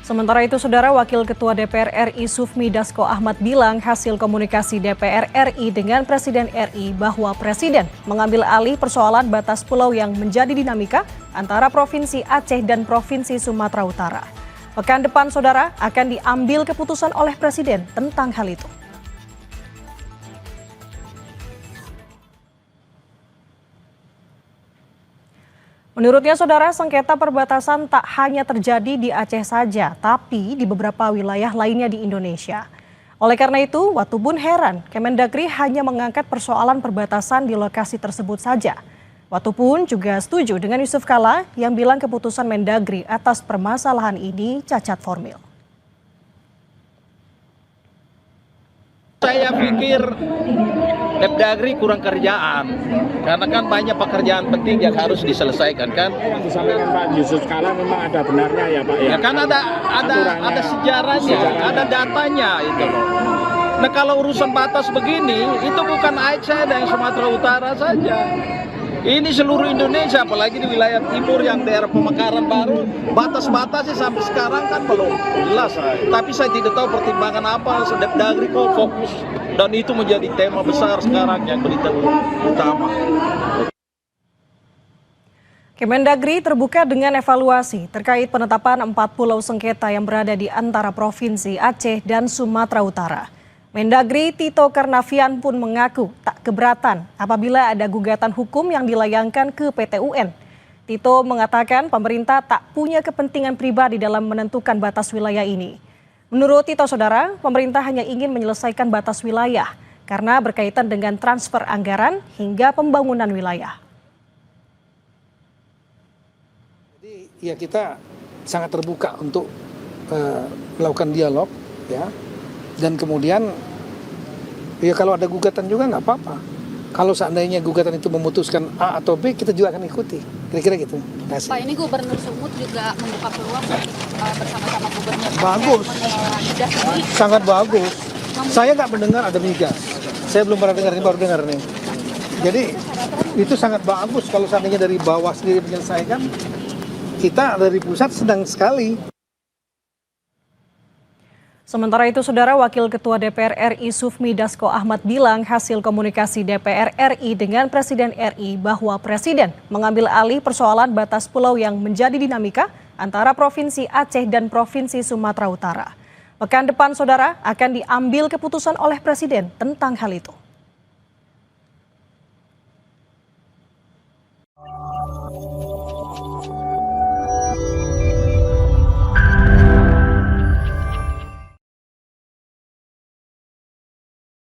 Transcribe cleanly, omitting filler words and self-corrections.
Sementara itu, Saudara, Wakil Ketua DPR RI Sufmi Dasko Ahmad bilang hasil komunikasi DPR RI dengan Presiden RI bahwa Presiden mengambil alih persoalan batas pulau yang menjadi dinamika antara Provinsi Aceh dan Provinsi Sumatera Utara. Pekan depan, Saudara, akan diambil keputusan oleh Presiden tentang hal itu. Menurutnya, Saudara, sengketa perbatasan tak hanya terjadi di Aceh saja, tapi di beberapa wilayah lainnya di Indonesia. Oleh karena itu, Watubun heran Kemendagri hanya mengangkat persoalan perbatasan di lokasi tersebut saja. Watubun juga setuju dengan Yusuf Kala yang bilang keputusan Mendagri atas permasalahan ini cacat formil. Saya pikir Mendagri kurang kerjaan, karena kan banyak pekerjaan penting yang harus diselesaikan kan. Yang disampaikan Pak Yusuf Kala memang ada benarnya ya Pak ya. Ya kan ada sejarahnya, ada datanya itu loh. Nah kalau urusan batas begini, itu bukan Aceh dan Sumatera Utara saja. Ini seluruh Indonesia, apalagi di wilayah timur yang daerah pemekaran baru, batas-batasnya sampai sekarang kan belum jelas. Tapi saya tidak tahu pertimbangan apa, Mendagri kok fokus. Dan itu menjadi tema besar sekarang yang berita utama. Kemendagri terbuka dengan evaluasi terkait penetapan 4 pulau sengketa yang berada di antara Provinsi Aceh dan Sumatera Utara. Mendagri Tito Karnavian pun mengaku tak keberatan apabila ada gugatan hukum yang dilayangkan ke PT UN. Tito mengatakan pemerintah tak punya kepentingan pribadi dalam menentukan batas wilayah ini. Menurut Tito, Saudara, pemerintah hanya ingin menyelesaikan batas wilayah karena berkaitan dengan transfer anggaran hingga pembangunan wilayah. Jadi ya kita sangat terbuka untuk melakukan dialog ya. Dan kemudian ya kalau ada gugatan juga nggak apa-apa. Kalau seandainya gugatan itu memutuskan A atau B, kita juga akan ikuti. Kira-kira gitu. Pak, ini Gubernur Sumut juga membuka peluang bersama-sama gubernur. Bagus, sangat bagus. Saya nggak mendengar ada migas. Saya belum pernah dengar, ini baru dengar nih. Jadi itu sangat bagus kalau seandainya dari bawah sendiri menyelesaikan. Kita dari pusat sedang sekali. Sementara itu, Saudara, Wakil Ketua DPR RI Sufmi Dasko Ahmad bilang hasil komunikasi DPR RI dengan Presiden RI bahwa Presiden mengambil alih persoalan batas pulau yang menjadi dinamika antara Provinsi Aceh dan Provinsi Sumatera Utara. Pekan depan, Saudara, akan diambil keputusan oleh Presiden tentang hal itu.